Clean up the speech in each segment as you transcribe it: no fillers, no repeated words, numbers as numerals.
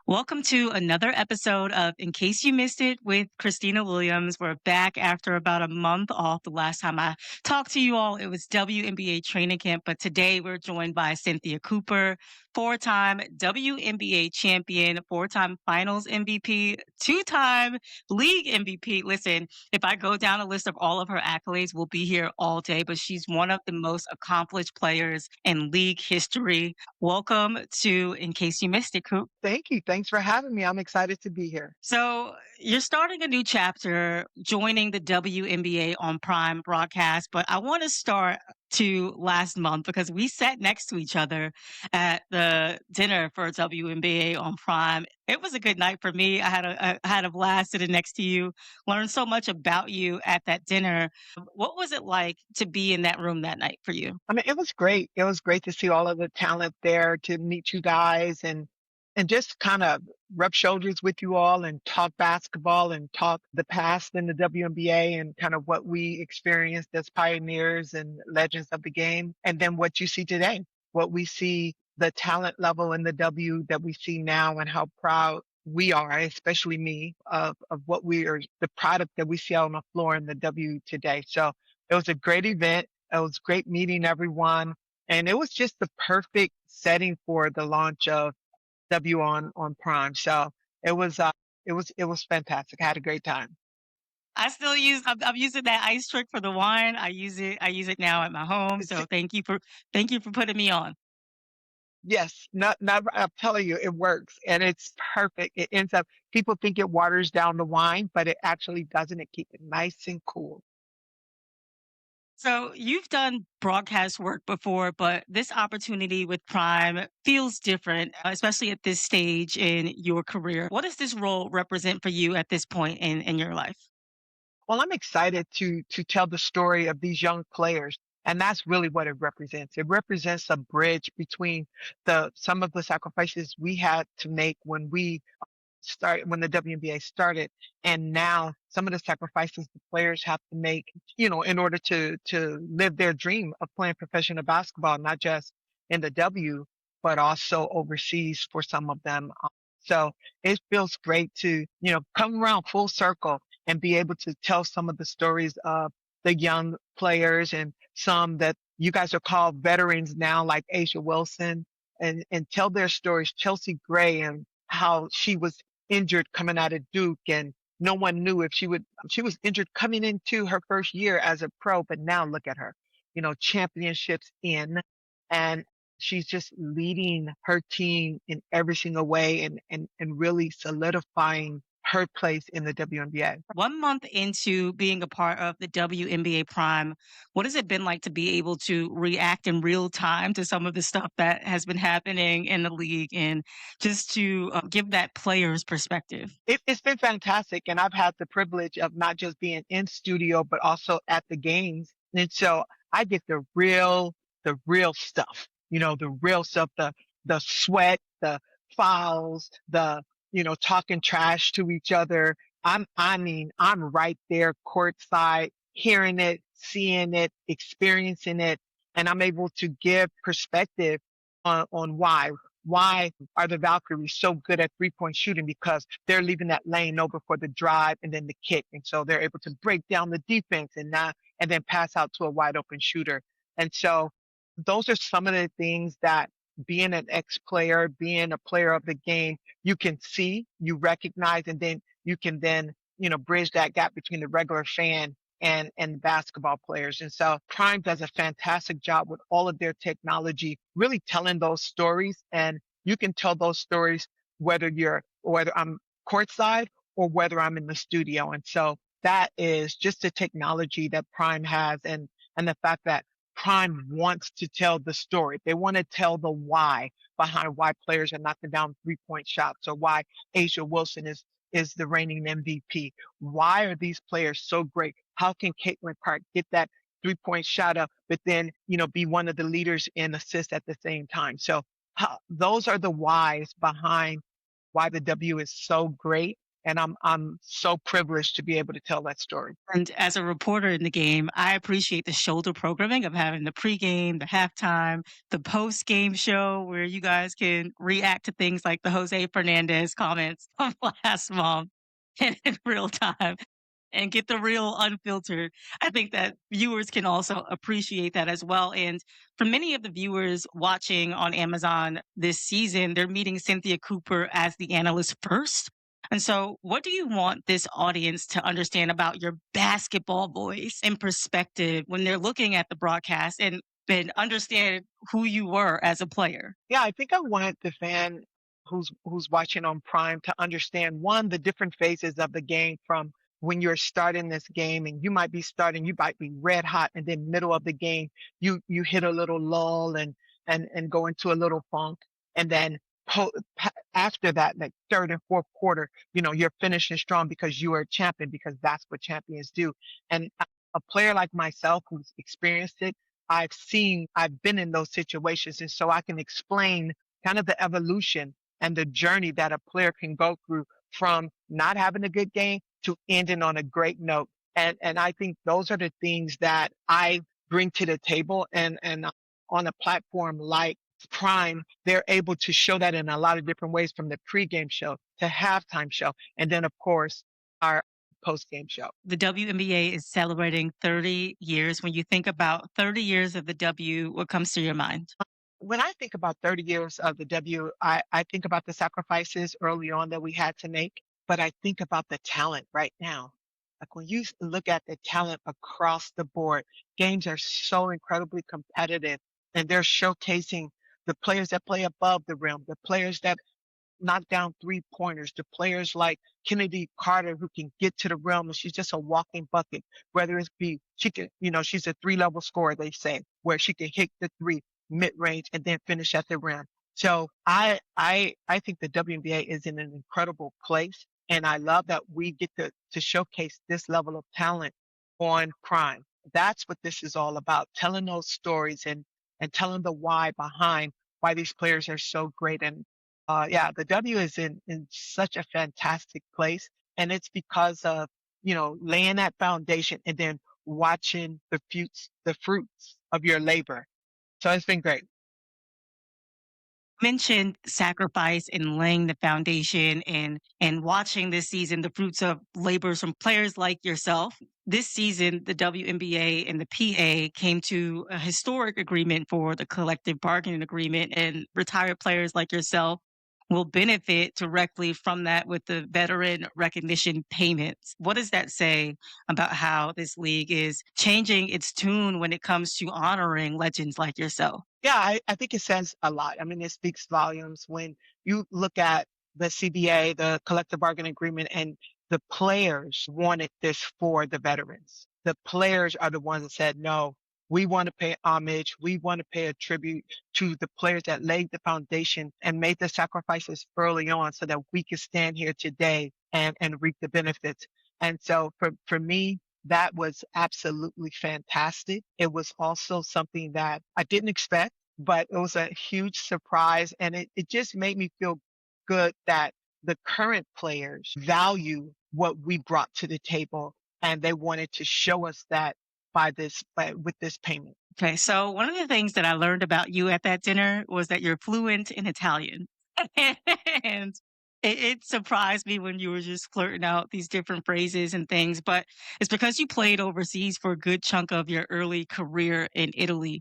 Welcome to another episode of In Case You Missed It with Khristina Williams. We're back after about a month off. The last time I talked to you all, it was WNBA training camp, but today we're joined by Cynthia Cooper, four-time WNBA champion, four-time finals MVP, two-time league MVP. Listen, if I go down a list of all of her accolades, we'll be here all day, but she's one of the most accomplished players in league history. Welcome to In Case You Missed It, Coop. Thank you. Thanks for having me. I'm excited to be here. So you're starting a new chapter, joining the WNBA on Prime broadcast, but I want to start to last month because we sat next to each other at the dinner for WNBA on Prime. It was a good night for me. I had a blast sitting next to you, learned so much about you at that dinner. What was it like to be in that room that night for you? I mean, it was great. It was great to see all of the talent there, to meet you guys and just kind of rub shoulders with you all and talk basketball and talk the past in the WNBA and kind of what we experienced as pioneers and legends of the game. And then what you see today, what we see, the talent level in the W that we see now and how proud we are, especially me, of what we are, the product that we see out on the floor in the W today. So it was a great event. It was great meeting everyone. And it was just the perfect setting for the launch of W on Prime. So it was it was fantastic. I had a great time. I'm using that ice trick for the wine. I use it now at my home. It's, So thank you for putting me on. yes, not I'm telling you, it works and it's perfect. It ends up people think it waters down the wine, but it actually doesn't. It keeps it nice and cool. So you've done broadcast work before, but this opportunity with Prime feels different, especially at this stage in your career. What does this role represent for you at this point in your life? Well, I'm excited to tell the story of these young players. And that's really what it represents. It represents a bridge between the some of the sacrifices we had to make when the WNBA started, and now some of the sacrifices the players have to make, in order to live their dream of playing professional basketball, not just in the W, but also overseas for some of them. So it feels great to, come around full circle and be able to tell some of the stories of the young players and some that you guys are called veterans now, like Asia Wilson, and tell their stories. Chelsea Gray and how she was injured coming out of Duke and no one knew if she was injured coming into her first year as a pro, but now look at her, championships in, and she's just leading her team in every single way and really solidifying her place in the WNBA. 1 month into being a part of the WNBA Prime, what has it been like to be able to react in real time to some of the stuff that has been happening in the league and just to give that player's perspective? It's been fantastic, and I've had the privilege of not just being in studio, but also at the games. And so I get the real stuff, the real stuff, the sweat, the fouls, the, talking trash to each other. I mean, I'm right there courtside, hearing it, seeing it, experiencing it, and I'm able to give perspective on why are the Valkyries so good at 3-point shooting? Because they're leaving that lane over for the drive and then the kick. And so they're able to break down the defense and then pass out to a wide open shooter. And so those are some of the things that being an ex player, being a player of the game, you can see, you recognize, and then you can then, bridge that gap between the regular fan and basketball players. And so Prime does a fantastic job with all of their technology, really telling those stories. And you can tell those stories whether I'm courtside or whether I'm in the studio. And so that is just the technology that Prime has and the fact that Prime wants to tell the story. They want to tell the why behind why players are knocking down 3-point shots or why Asia Wilson is the reigning MVP. Why are these players so great? How can Caitlin Clark get that 3-point shot up, but then, be one of the leaders in assists at the same time? So those are the whys behind why the W is so great. And I'm so privileged to be able to tell that story. And as a reporter in the game, I appreciate the shoulder programming of having the pregame, the halftime, the post-game show where you guys can react to things like the Jose Fernandez comments of last month in real time and get the real unfiltered. I think that viewers can also appreciate that as well. And for many of the viewers watching on Amazon this season, they're meeting Cynthia Cooper as the analyst first. And so, what do you want this audience to understand about your basketball voice and perspective when they're looking at the broadcast and understand who you were as a player? Yeah, I think I wanted the fan who's watching on Prime to understand one, the different phases of the game from when you're starting this game and you might be red hot, and then middle of the game you hit a little lull and go into a little funk, and then after that, like third and fourth quarter, you're finishing strong because you are a champion, because that's what champions do. And a player like myself who's experienced it, I've been in those situations. And so I can explain kind of the evolution and the journey that a player can go through from not having a good game to ending on a great note. And I think those are the things that I bring to the table. And on a platform like Prime, they're able to show that in a lot of different ways, from the pregame show to halftime show. And then, of course, our post-game show. The WNBA is celebrating 30 years. When you think about 30 years of the W, what comes to your mind? When I think about 30 years of the W, I think about the sacrifices early on that we had to make, but I think about the talent right now. Like when you look at the talent across the board, games are so incredibly competitive, and they're showcasing the players that play above the rim, the players that knock down three pointers, to players like Kennedy Carter who can get to the rim and she's just a walking bucket. Whether it be she can, she's a three-level scorer, they say, where she can hit the three mid range and then finish at the rim. So I think the WNBA is in an incredible place, and I love that we get to showcase this level of talent on Prime. That's what this is all about, telling those stories and telling the why behind why these players are so great. And yeah, the W is in such a fantastic place, and it's because of laying that foundation and then watching the fruits of your labor. So it's been great. Mentioned sacrifice and laying the foundation and watching this season the fruits of labors from players like yourself. This season, the WNBA and the PA came to a historic agreement for the collective bargaining agreement, and retired players like yourself will benefit directly from that with the veteran recognition payments. What does that say about how this league is changing its tune when it comes to honoring legends like yourself? Yeah, I think it says a lot. I mean, it speaks volumes when you look at the CBA, the collective bargaining agreement, and the players wanted this for the veterans. The players are the ones that said, no, we want to pay homage. We want to pay a tribute to the players that laid the foundation and made the sacrifices early on so that we can stand here today and reap the benefits. And so for me, that was absolutely fantastic. It was also something that I didn't expect, but it was a huge surprise. And it just made me feel good that the current players value what we brought to the table. And they wanted to show us that with this payment. Okay, so one of the things that I learned about you at that dinner was that you're fluent in Italian. And it surprised me when you were just flirting out these different phrases and things, but it's because you played overseas for a good chunk of your early career in Italy.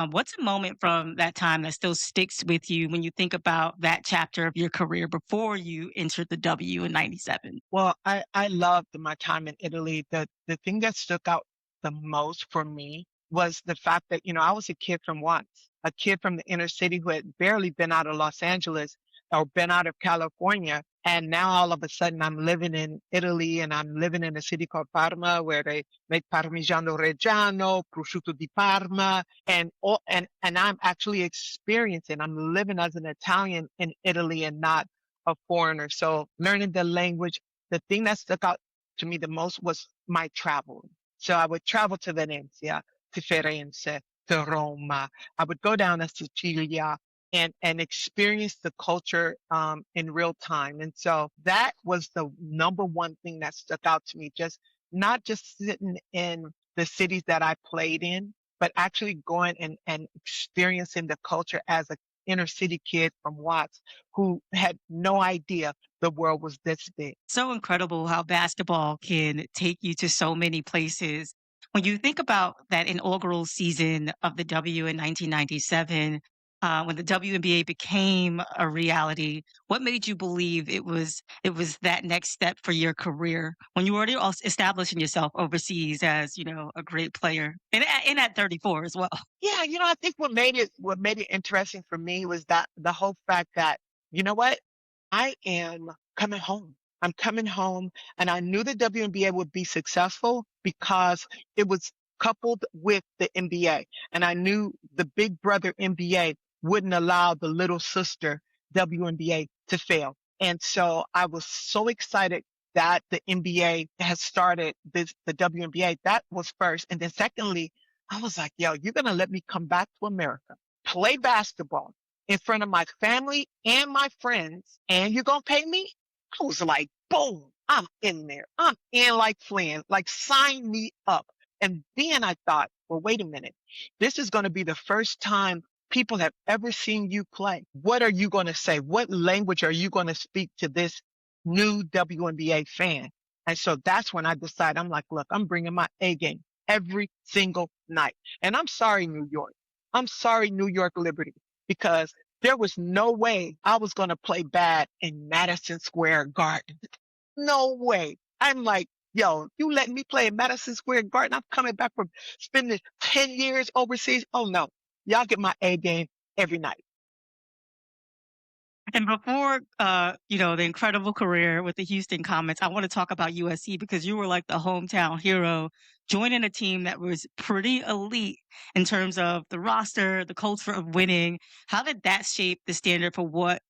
What's a moment from that time that still sticks with you when you think about that chapter of your career before you entered the W in 97? Well, I loved my time in Italy. The thing that stuck out the most for me was the fact that, I was a kid from the inner city who had barely been out of Los Angeles or been out of California. And now all of a sudden I'm living in Italy, and I'm living in a city called Parma where they make Parmigiano Reggiano, prosciutto di Parma, and I'm actually I'm living as an Italian in Italy and not a foreigner. So learning the language, the thing that stuck out to me the most was my travel. So I would travel to Venezia, to Firenze, to Roma. I would go down to Sicilia and experience the culture in real time. And so that was the number one thing that stuck out to me. Just not just sitting in the cities that I played in, but actually going and experiencing the culture as a inner city kid from Watts who had no idea the world was this big. So incredible how basketball can take you to so many places. When you think about that inaugural season of the W in 1997, when the WNBA became a reality, what made you believe it was that next step for your career when you were already establishing yourself overseas as a great player and at 34 as well? Yeah, I think what made it interesting for me was that the whole fact that, you know what? I am coming home. I'm coming home, and I knew the WNBA would be successful because it was coupled with the NBA. And I knew the big brother NBA wouldn't allow the little sister WNBA to fail. And so I was so excited that the NBA has started the WNBA. That was first. And then secondly, I was like, yo, you're going to let me come back to America, play basketball in front of my family and my friends, and you're going to pay me? I was like, boom, I'm in there. I'm in like Flynn, like sign me up. And then I thought, well, wait a minute. This is going to be the first time people have ever seen you play. What are you going to say? What language are you going to speak to this new WNBA fan? And so that's when I decided, I'm like, look, I'm bringing my A game every single night. And I'm sorry, New York. I'm sorry, New York Liberty, because there was no way I was going to play bad in Madison Square Garden. No way. I'm like, yo, you let me play in Madison Square Garden? I'm coming back from spending 10 years overseas. Oh no, y'all get my A game every night. And before, the incredible career with the Houston Comets, I want to talk about USC because you were like the hometown hero, joining a team that was pretty elite in terms of the roster, the culture of winning. How did that shape the standard for what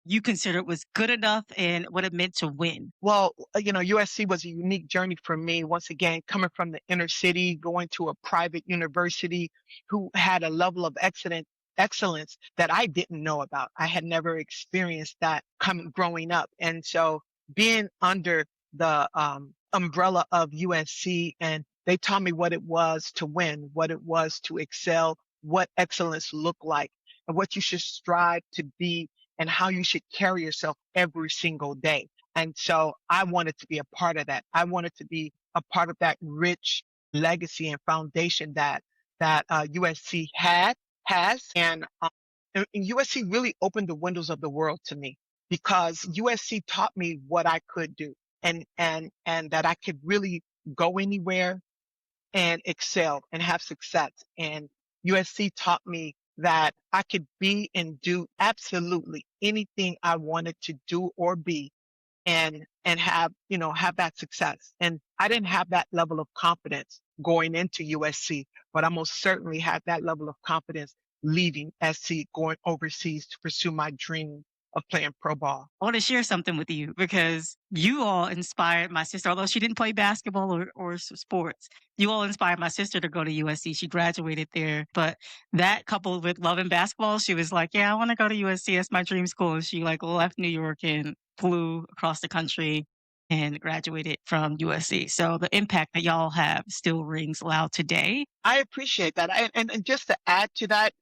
you considered was good enough and what it meant to win? Well, USC was a unique journey for me. Once again, coming from the inner city, going to a private university who had a level of excellence that I didn't know about. I had never experienced that coming growing up. And so being under the umbrella of USC, and they taught me what it was to win, what it was to excel, what excellence looked like, and what you should strive to be and how you should carry yourself every single day. And so I wanted to be a part of that. I wanted to be a part of that rich legacy and foundation that USC has, and USC really opened the windows of the world to me because USC taught me what I could do, and that I could really go anywhere and excel and have success. And USC taught me that I could be and do absolutely anything I wanted to do or be and have that success. And I didn't have that level of confidence going into USC, but I most certainly had that level of confidence leaving SC, going overseas to pursue my dream of playing pro ball. I want to share something with you because you all inspired my sister, although she didn't play basketball or sports. You all inspired my sister to go to USC. She graduated there, but that coupled with loving basketball, she was like, "Yeah, I want to go to USC. That's my dream school." And she like left New York and flew across the country and graduated from USC. So the impact that y'all have still rings loud today. I appreciate that. And just to add to that,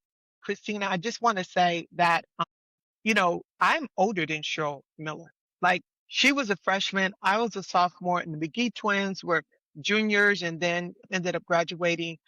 Christina, I just want to say that I'm older than Cheryl Miller. Like she was a freshman, I was a sophomore, and the McGee twins were juniors and then ended up graduating.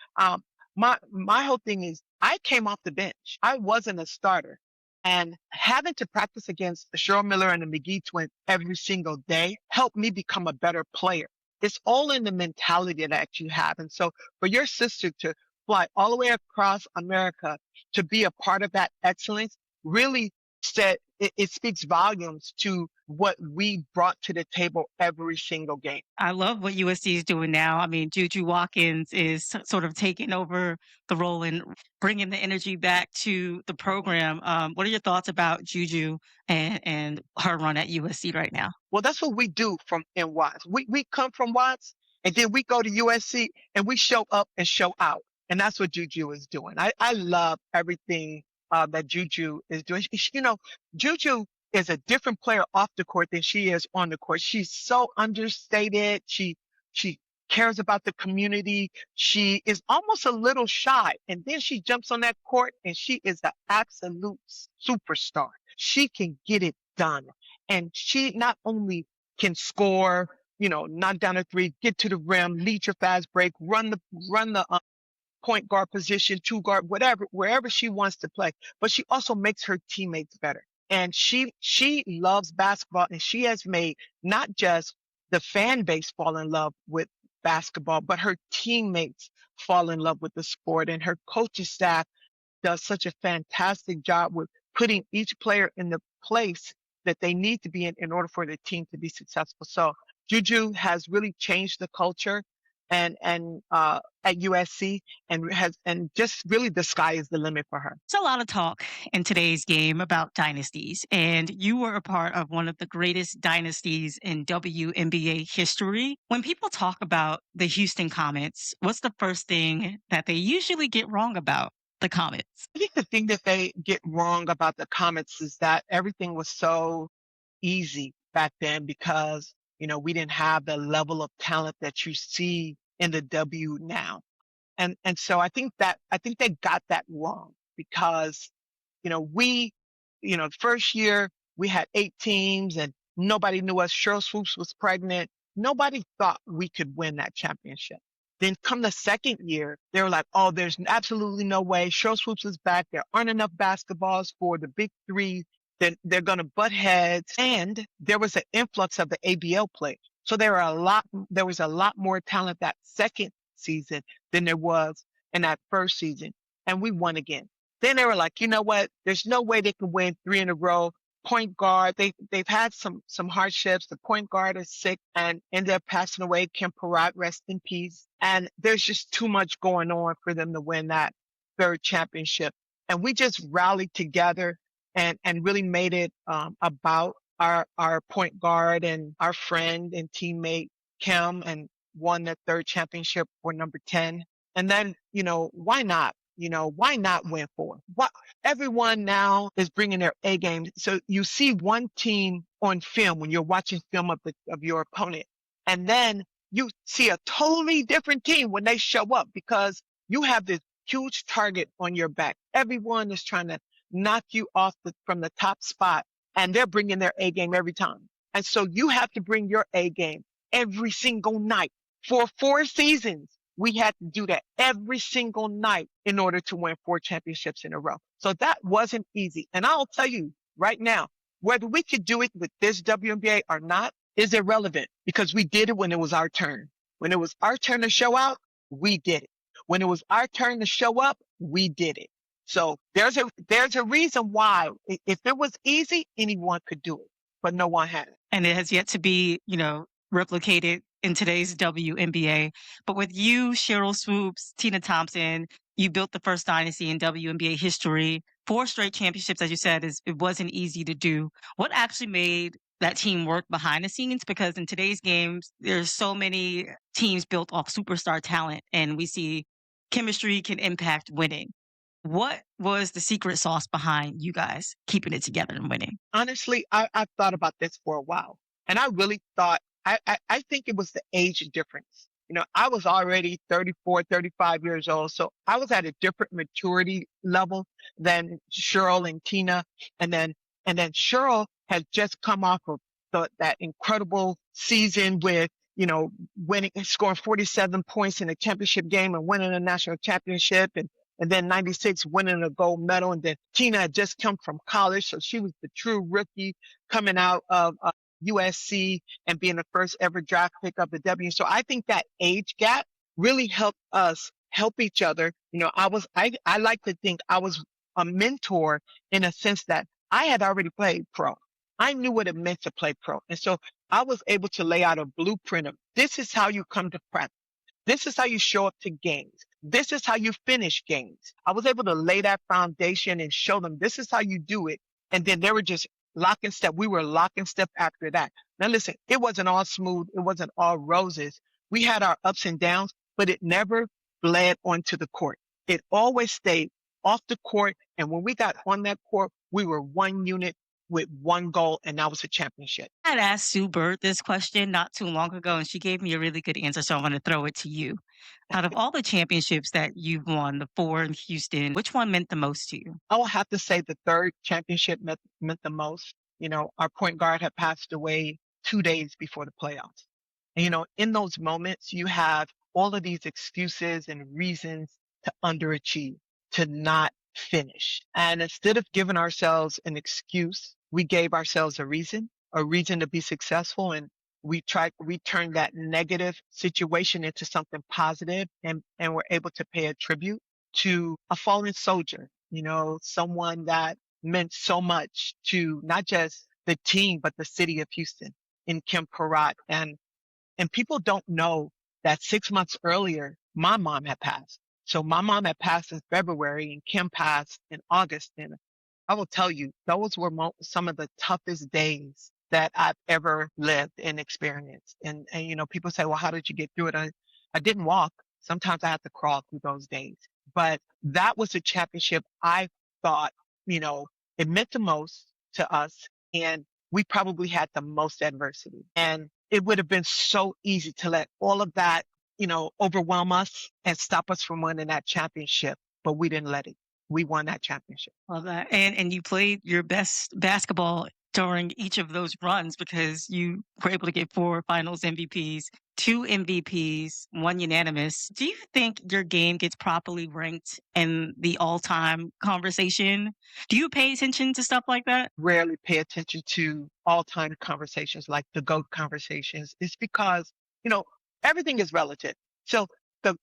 My whole thing is I came off the bench. I wasn't a starter. And having to practice against the Cheryl Miller and the McGee twins every single day helped me become a better player. It's all in the mentality that you have. And so for your sister to fly all the way across America to be a part of that excellence really said it speaks volumes to what we brought to the table every single game. I love what USC is doing now. I mean, Juju Watkins is sort of taking over the role and bringing the energy back to the program. What are your thoughts about Juju and her run at USC right now? Well, that's what we do from in Watts. We come from Watts and then we go to USC and we show up and show out. And that's what Juju is doing. I love everything that Juju is doing. Juju is a different player off the court than she is on the court. She's so understated. She cares about the community. She is almost a little shy. And then she jumps on that court and she is an absolute superstar. She can get it done. And she not only can score, knock down a three, get to the rim, lead your fast break, run the point guard position, two guard, whatever, wherever she wants to play. But she also makes her teammates better. And she loves basketball, and she has made not just the fan base fall in love with basketball, but her teammates fall in love with the sport. And her coaching staff does such a fantastic job with putting each player in the place that they need to be in order for the team to be successful. So Juju has really changed the culture and at USC and just really the sky is the limit for her. There's a lot of talk in today's game about dynasties, and you were a part of one of the greatest dynasties in WNBA history. When people talk about the Houston Comets, what's the first thing that they usually get wrong about the Comets? I think the thing that they get wrong about the Comets is that everything was so easy back then because, we didn't have the level of talent that you see in the W now. And so I think they got that wrong because, we, the first year we had 8 teams and nobody knew us. Cheryl Swoops was pregnant. Nobody thought we could win that championship. Then come the second year, they were like, oh, there's absolutely no way. Cheryl Swoops is back. There aren't enough basketballs for the big three. Then they're going to butt heads. And there was an influx of the ABL players. So there was a lot more talent that second season than there was in that first season. And we won again. Then they were like, you know what? There's no way they can win 3 in a row. Point guard, they've had some hardships. The point guard is sick and ended up passing away. Kim Peratt, rest in peace. And there's just too much going on for them to win that third championship. And we just rallied together and really made it about our point guard and our friend and teammate Kim, and won that third championship for number 10. And then, why not? Why not win 4? What everyone now is bringing their A game. So you see one team on film when you're watching film of your opponent, and then you see a totally different team when they show up because you have this huge target on your back. Everyone is trying to knock you off from the top spot, and they're bringing their A game every time. And so you have to bring your A game every single night. For 4 seasons, we had to do that every single night in order to win 4 championships in a row. So that wasn't easy. And I'll tell you right now, whether we could do it with this WNBA or not is irrelevant because we did it when it was our turn. When it was our turn to show out, we did it. When it was our turn to show up, we did it. So there's a reason why if it was easy, anyone could do it, but no one had it. And it has yet to be, replicated in today's WNBA. But with you, Cheryl Swoops, Tina Thompson, you built the first dynasty in WNBA history. 4 straight championships, as you said, it wasn't easy to do. What actually made that team work behind the scenes? Because in today's games, there's so many teams built off superstar talent, and we see chemistry can impact winning. What was the secret sauce behind you guys keeping it together and winning? Honestly, I've thought about this for a while, and I really thought I think it was the age difference. I was already 34, 35 years old, so I was at a different maturity level than Cheryl and Tina, and then Cheryl had just come off of that incredible season with winning, scoring 47 points in a championship game and winning a national championship, and then 96 winning a gold medal. And then Tina had just come from college, so she was the true rookie coming out of USC and being the first ever draft pick of the W. So I think that age gap really helped us help each other. I like to think I was a mentor in a sense that I had already played pro. I knew what it meant to play pro. And so I was able to lay out a blueprint of this is how you come to practice. This is how you show up to games. This is how you finish games. I was able to lay that foundation and show them this is how you do it. And then they were just lock and step. We were lock and step after that. Now listen, it wasn't all smooth. It wasn't all roses. We had our ups and downs, but it never bled onto the court. It always stayed off the court. And when we got on that court, we were one unit with one goal, and that was a championship. I had asked Sue Bird this question not too long ago, and she gave me a really good answer. So I'm going to throw it to you. Out of all the championships that you've won, the four in Houston, which one meant the most to you? I will have to say the third championship meant the most. Our point guard had passed away 2 days before the playoffs. And, in those moments, you have all of these excuses and reasons to underachieve, to not finish. And instead of giving ourselves an excuse, we gave ourselves a reason to be successful. And we turned that negative situation into something positive, and we're able to pay a tribute to a fallen soldier, someone that meant so much to not just the team, but the city of Houston in Kim Parat. And people don't know that 6 months earlier, my mom had passed. So my mom had passed in February and Kim passed in August. And I will tell you, those were some of the toughest days that I've ever lived and experienced. And people say, well, how did you get through it? I didn't walk. Sometimes I had to crawl through those days. But that was a championship I thought, it meant the most to us. And we probably had the most adversity. And it would have been so easy to let all of that, overwhelm us and stop us from winning that championship. But we didn't let it. We won that championship. Love that. And you played your best basketball during each of those runs because you were able to get four finals MVPs, two MVPs, one unanimous. Do you think your game gets properly ranked in the all-time conversation? Do you pay attention to stuff like that? Rarely pay attention to all time conversations like the GOAT conversations. It's because, you know, everything is relative. So the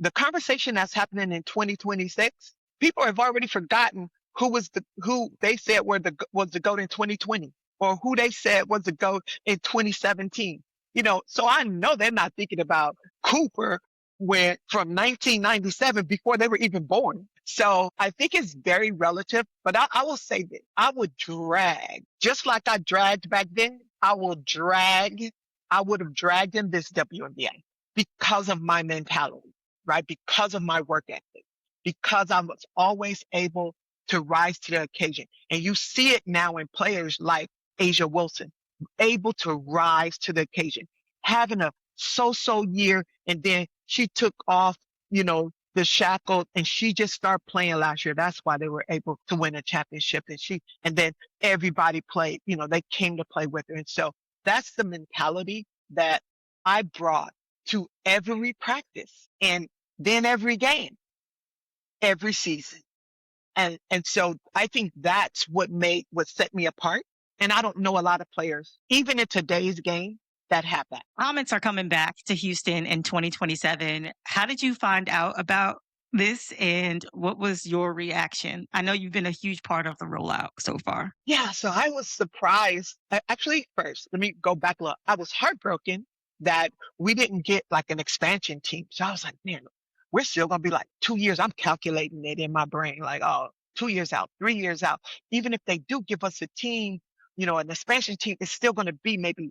the conversation that's happening in 2026, people have already forgotten who they said was the GOAT in 2020, or who they said was the GOAT in 2017. So I know they're not thinking about Cooper when from 1997 before they were even born. So I think it's very relative, but I will say that I would drag, just like I dragged back then, I would have dragged in this WNBA because of my mentality, right? Because of my work ethic, because I was always able to rise to the occasion. And you see it now in players like Asia Wilson, able to rise to the occasion, having a so-so year, and then she took off, the shackle, and she just started playing last year. That's why they were able to win a championship. And then everybody played, they came to play with her. And so that's the mentality that I brought to every practice and then every game, every season. And so I think that's what set me apart. And I don't know a lot of players, even in today's game, that have that. Comets are coming back to Houston in 2027. How did you find out about this and what was your reaction? I know you've been a huge part of the rollout so far. Yeah, so I was surprised. Actually, first, let me go back a little. I was heartbroken that we didn't get like an expansion team. So I was like, man, we're still going to be like 2 years. I'm calculating it in my brain, like, oh, 2 years out, 3 years out. Even if they do give us a team, an expansion team, it's still going to be maybe,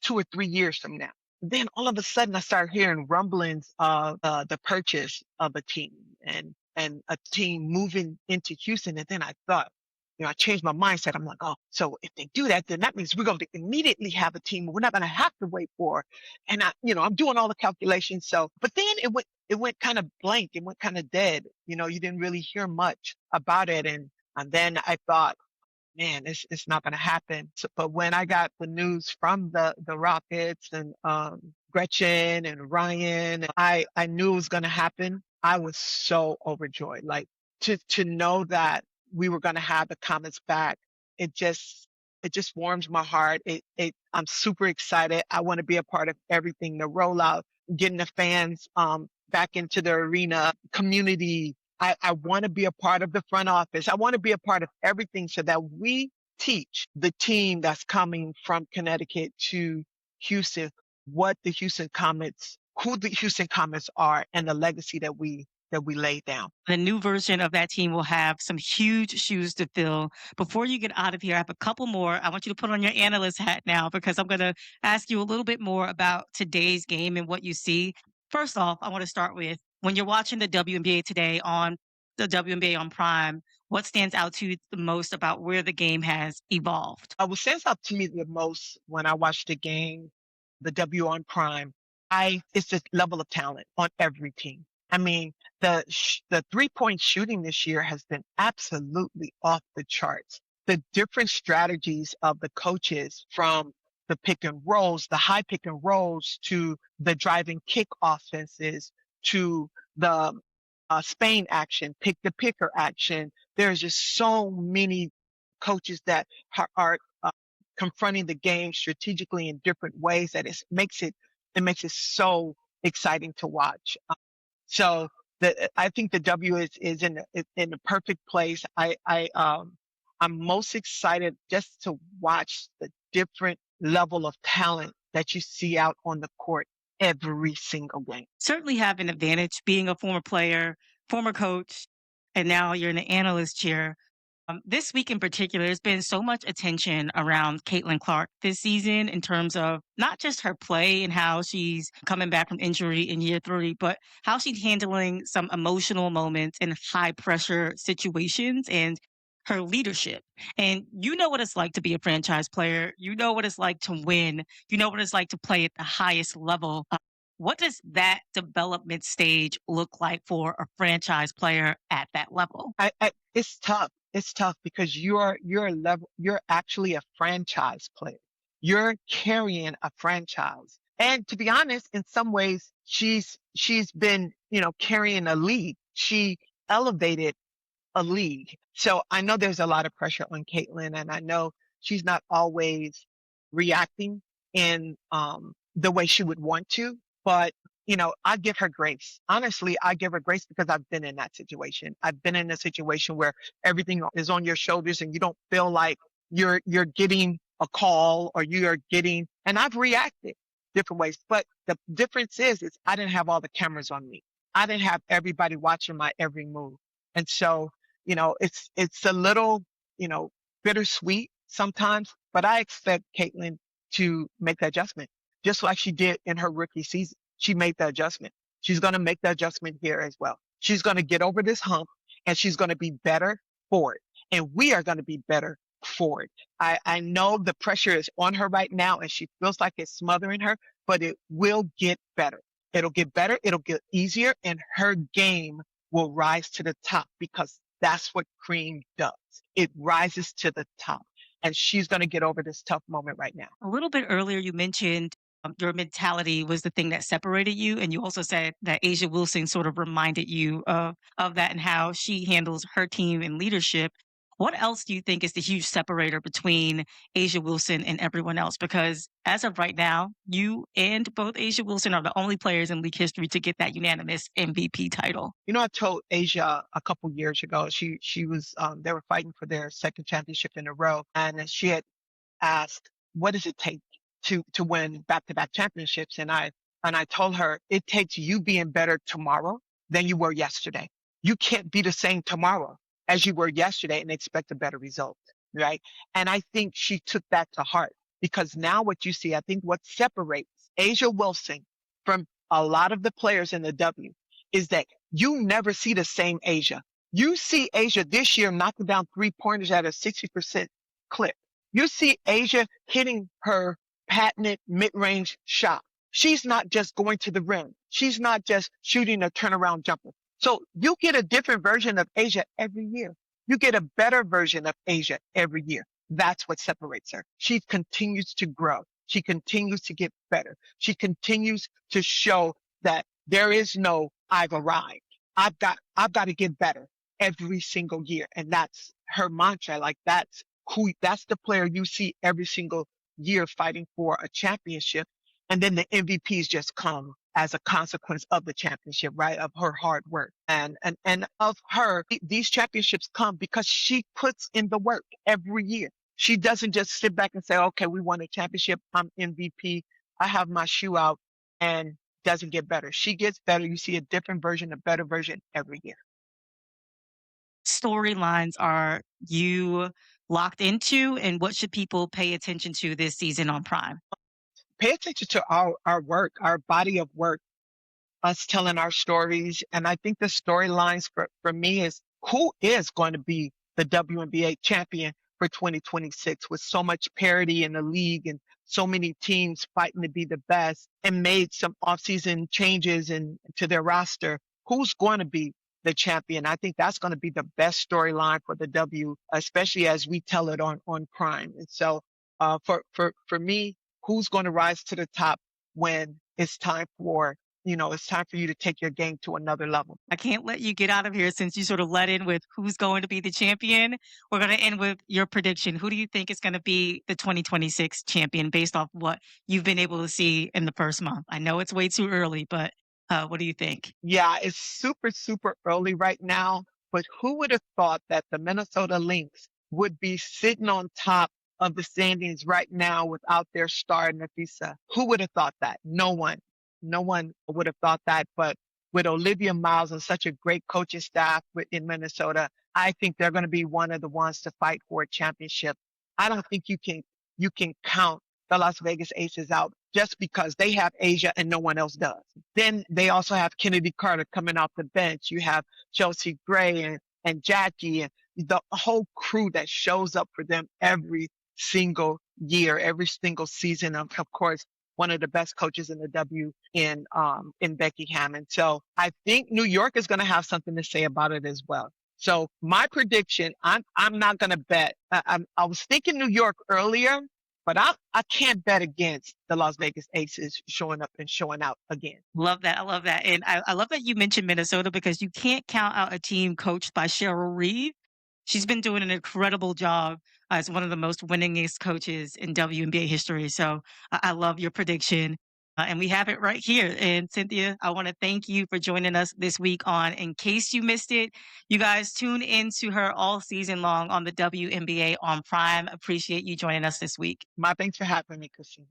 2 or 3 years from now. Then all of a sudden I started hearing rumblings of the purchase of a team and a team moving into Houston. And then I thought, I changed my mindset. I'm like, oh, so if they do that, then that means we're going to immediately have a team. We're not going to have to wait for. And I'm doing all the calculations. So, but then it went kind of blank. It went kind of dead. You didn't really hear much about it. And then I thought, man, it's not going to happen. So, but when I got the news from the Rockets and Gretchen and Ryan, I knew it was going to happen. I was so overjoyed. Like to know that we were going to have the Comets back. It just warms my heart. I'm super excited. I want to be a part of everything, the rollout, getting the fans back into the arena, community. I want to be a part of the front office. I want to be a part of everything so that we teach the team that's coming from Connecticut to Houston who the Houston Comets are, and the legacy that we laid down. The new version of that team will have some huge shoes to fill. Before you get out of here, I have a couple more. I want you to put on your analyst hat now because I'm going to ask you a little bit more about today's game and what you see. First off, I want to start with when you're watching the WNBA today on the WNBA on Prime, what stands out to you the most about where the game has evolved? What stands out to me the most when I watch the game, the W on Prime, I it's the level of talent on every team. I mean, the 3-point shooting this year has been absolutely off the charts. The different strategies of the coaches, from the pick and rolls, the high pick and rolls, to the driving kick offenses, to the Spain action, pick the picker action. There's just so many coaches that are confronting the game strategically in different ways that it makes it so exciting to watch. So I think the W is in the perfect place. I'm most excited just to watch the different level of talent that you see out on the court every single game. Certainly have an advantage being a former player, former coach, and now you're in the analyst chair. This week in particular, there's been so much attention around Caitlin Clark this season in terms of not just her play and how she's coming back from injury in year 3, but how she's handling some emotional moments in high pressure situations and her leadership. And you know what it's like to be a franchise player. You know what it's like to win. You know what it's like to play at the highest level. What does that development stage look like for a franchise player at that level? It's tough. It's tough because you're actually a franchise player. You're carrying a franchise. And to be honest, in some ways, she's been, carrying a league. She elevated a league. So I know there's a lot of pressure on Caitlin, and I know she's not always reacting in the way she would want to, but I give her grace. Honestly, I give her grace because I've been in that situation. I've been in a situation where everything is on your shoulders and you don't feel like you're getting a call, or you are getting, and I've reacted different ways. But the difference is I didn't have all the cameras on me. I didn't have everybody watching my every move. And so, it's a little, you know, bittersweet sometimes, but I expect Caitlin to make the adjustment, just like she did in her rookie season. She made the adjustment. She's going to make the adjustment here as well. She's going to get over this hump, and she's going to be better for it. And we are going to be better for it. I know the pressure is on her right now and she feels like it's smothering her, but it will get better. It'll get better. It'll get easier, and her game will rise to the top, because that's what Cream does. It rises to the top, and she's going to get over this tough moment right now. A little bit earlier, you mentioned your mentality was the thing that separated you, and you also said that Asia Wilson sort of reminded you of that and how she handles her team and leadership. What else do you think is the huge separator between Asia Wilson and everyone else? Because as of right now, you and both Asia Wilson are the only players in league history to get that unanimous MVP title. I told Asia a couple years ago, she was they were fighting for their second championship in a row, and she had asked, what does it take to win back-to-back championships? And I told her, it takes you being better tomorrow than you were yesterday. You can't be the same tomorrow as you were yesterday and expect a better result, right? And I think she took that to heart, because now what you see, I think what separates Asia Wilson from a lot of the players in the W is that you never see the same Asia. You see Asia this year knocking down 3-pointers at a 60% clip. You see Asia hitting her patented mid-range shot. She's not just going to the rim. She's not just shooting a turnaround jumper. So you get a different version of Asia every year. You get a better version of Asia every year. That's what separates her. She continues to grow. She continues to get better. She continues to show that there is no I've arrived. I've got to get better every single year. And that's her mantra. Like, that's the player you see every single year fighting for a championship. And then the MVPs just come as a consequence of the championship, right? Of her hard work and of her. These championships come because she puts in the work every year. She doesn't just sit back and say, okay, we won a championship, I'm MVP, I have my shoe out, and doesn't get better. She gets better. You see a different version, a better version every year. Storylines are you locked into, and what should people pay attention to this season on Prime? Pay attention to our work, our body of work, us telling our stories. And I think the storylines for me is who is going to be the WNBA champion for 2026 with so much parity in the league and so many teams fighting to be the best and made some offseason changes to their roster. Who's going to be the champion? I think that's going to be the best storyline for the W, especially as we tell it on Prime. And so, for me, who's going to rise to the top when it's time for it's time for you to take your game to another level. I can't let you get out of here since you sort of let in with who's going to be the champion. We're going to end with your prediction. Who do you think is going to be the 2026 champion based off what you've been able to see in the first month? I know it's way too early, but what do you think? Yeah, it's super, super early right now, but who would have thought that the Minnesota Lynx would be sitting on top of the standings right now without their star Nafisa? Who would have thought that? No one. No one would have thought that. But with Olivia Miles and such a great coaching staff in Minnesota, I think they're going to be one of the ones to fight for a championship. I don't think you can count the Las Vegas Aces out just because they have Asia and no one else does. Then they also have Kennedy Carter coming off the bench. You have Chelsea Gray and Jackie and the whole crew that shows up for them every single year, every single season. Of course, one of the best coaches in the W in Becky Hammond. So I think New York is going to have something to say about it as well. So my prediction, I'm not going to bet. I was thinking New York earlier, but I can't bet against the Las Vegas Aces showing up and showing out again. Love that. I love that. And I love that you mentioned Minnesota because you can't count out a team coached by Cheryl Reeve. She's been doing an incredible job as one of the most winningest coaches in WNBA history. So I love your prediction. And we have it right here. And Cynthia, I want to thank you for joining us this week on In Case You Missed It. You guys tune into her all season long on the WNBA on Prime. Appreciate you joining us this week. My thanks for having me, Khristina.